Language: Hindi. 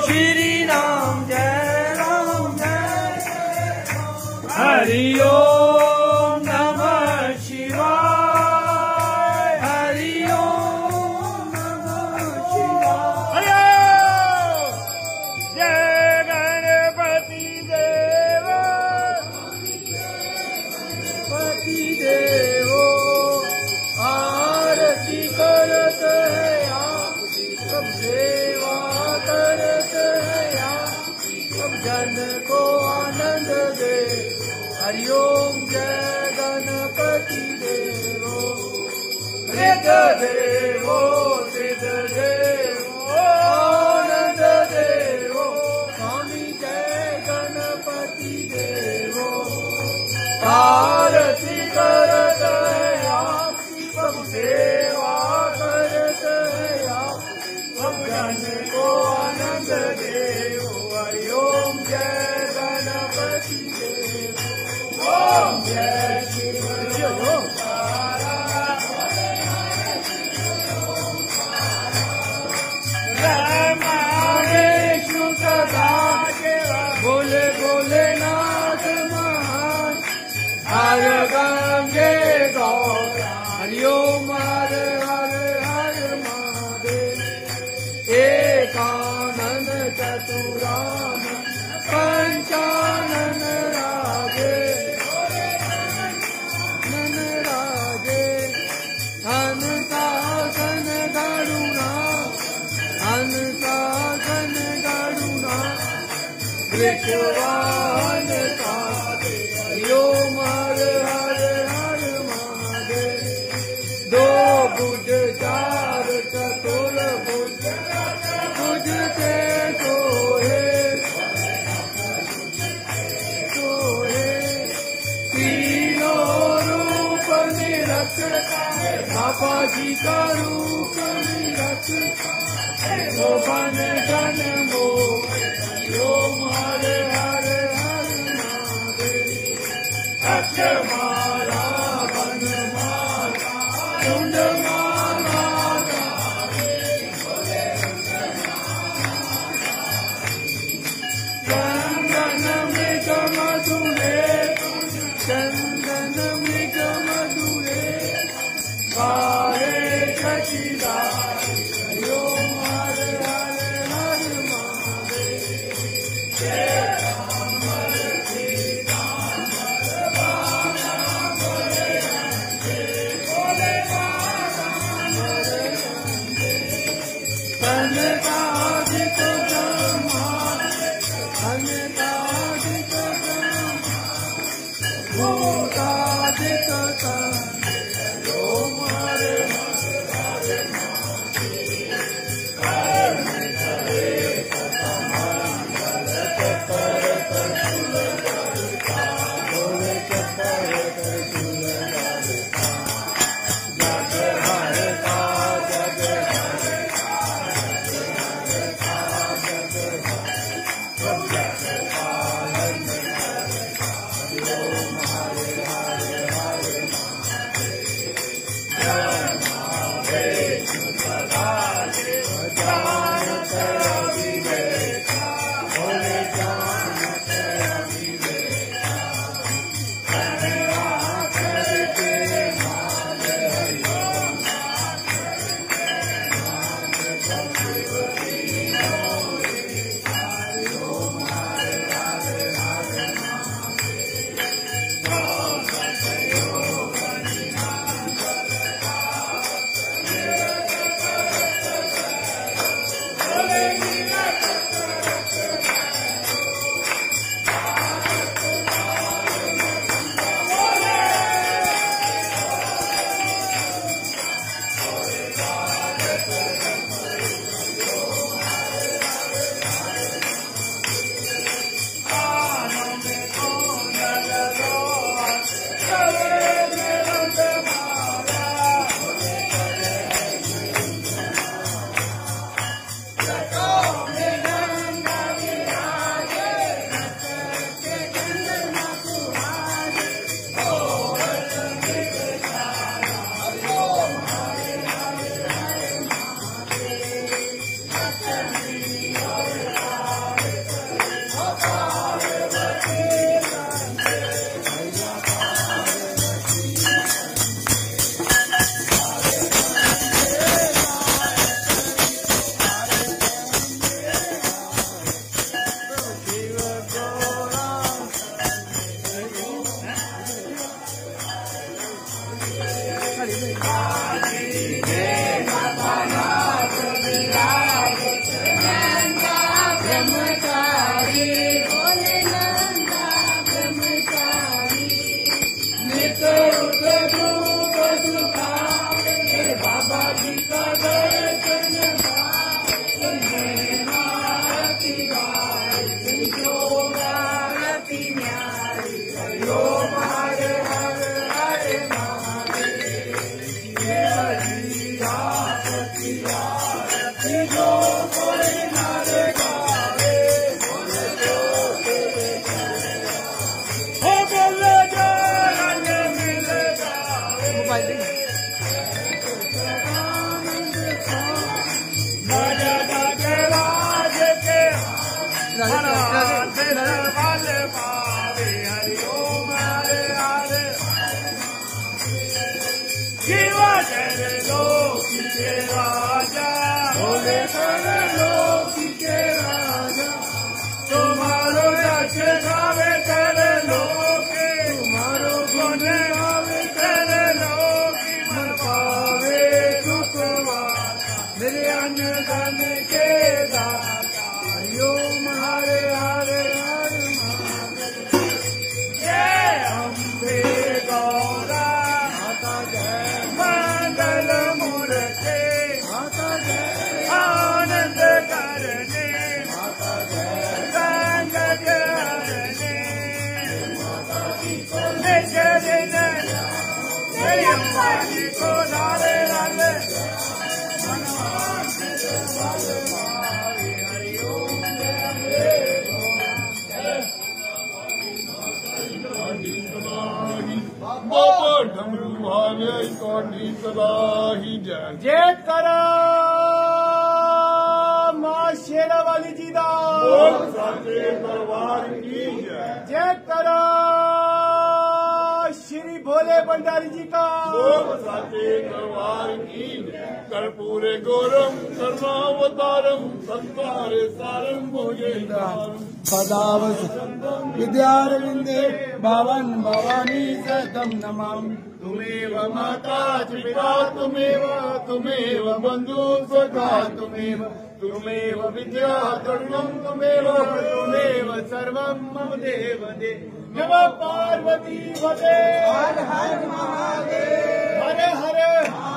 श्री राम जय हरि ओम नमः शिवाय हरि ओम नमः शिवाय जय गणपति देवो गणपति देवो आरती करत है आप सब सेवा करत है आप सब जन को आनंद दे हरि ओम जय गणपति देवो मृग देवो सिद्ध देवो आनंद देवो स्वामी जय गणपति देवो आरती करत है आप सब सेवा करत है आप सब जन को आनंद देवो हरि ओम जय गणपति देवो ओम जय शिव विष्णु सदा बोले बोले नाथ महान हर गंगे गौर हरि ओम हर हर हर महादेव एकानन चतुरान पंचानन रागे हंसासन गरुणा वृषवाहन हरि ओम हर हर हर महादेव दो बुध चार चतुर बुध बुध के सोहे तीनों रूप निरखता बाबा जी का रूप निरखता वो बन जन मोह ओम हर हर हर महादेव अक्षमाला वन माला कुंड माला चंदन मृग मधुरे चंदन मृग मधुरे गाए शशिदार हरि ओम हर हर हर महादेव जय राम सीता कनकादिक ब्रह्मा कनकादिक ब्रह्मा भूतादिक ओम हर हर हर की आरती जो कोई नर गावे बोले जो तेरे हो बोले जो रंग मिल जावे राजा के राज के वाले पावे हरि ओम हरे हरे जीवा तेरे लोक के राजा बोले तेरे लोक के राजा तुम्हारो यश गावे तेरे लोक तुम्हारो गुण गावे तेरे लोक मन पावे सुखवा मेरे अन्न धन के दाता हरि ओम हरे हरे हरे जय अम्बे गौरा माता जय मंगल मूर्ते माता जय आनंद करने माता जय संग करने माता की को जय अम्बा जी को लाले लाले हरि ओम बाबा डमरू वाले कोटी सदाही जय जय करो मां शेरा वाली जी दा बोल साचे दरबार की जय जय करो श्री भोले भंडारी जी का बोल साचे दरबार की जय कर्पूरे गौरम करुणावतारम संसारे सारम भुजगेन्द्रम पदावस विद्यारविंदे भावन भवानी सतम नमामि तुमेव माता च पिता तुमेव बंधु सखा तुमेव विद्या द्रविणं तुमेव सर्वं मम देव नमः पार्वती वदे हर हर महादेव हर हर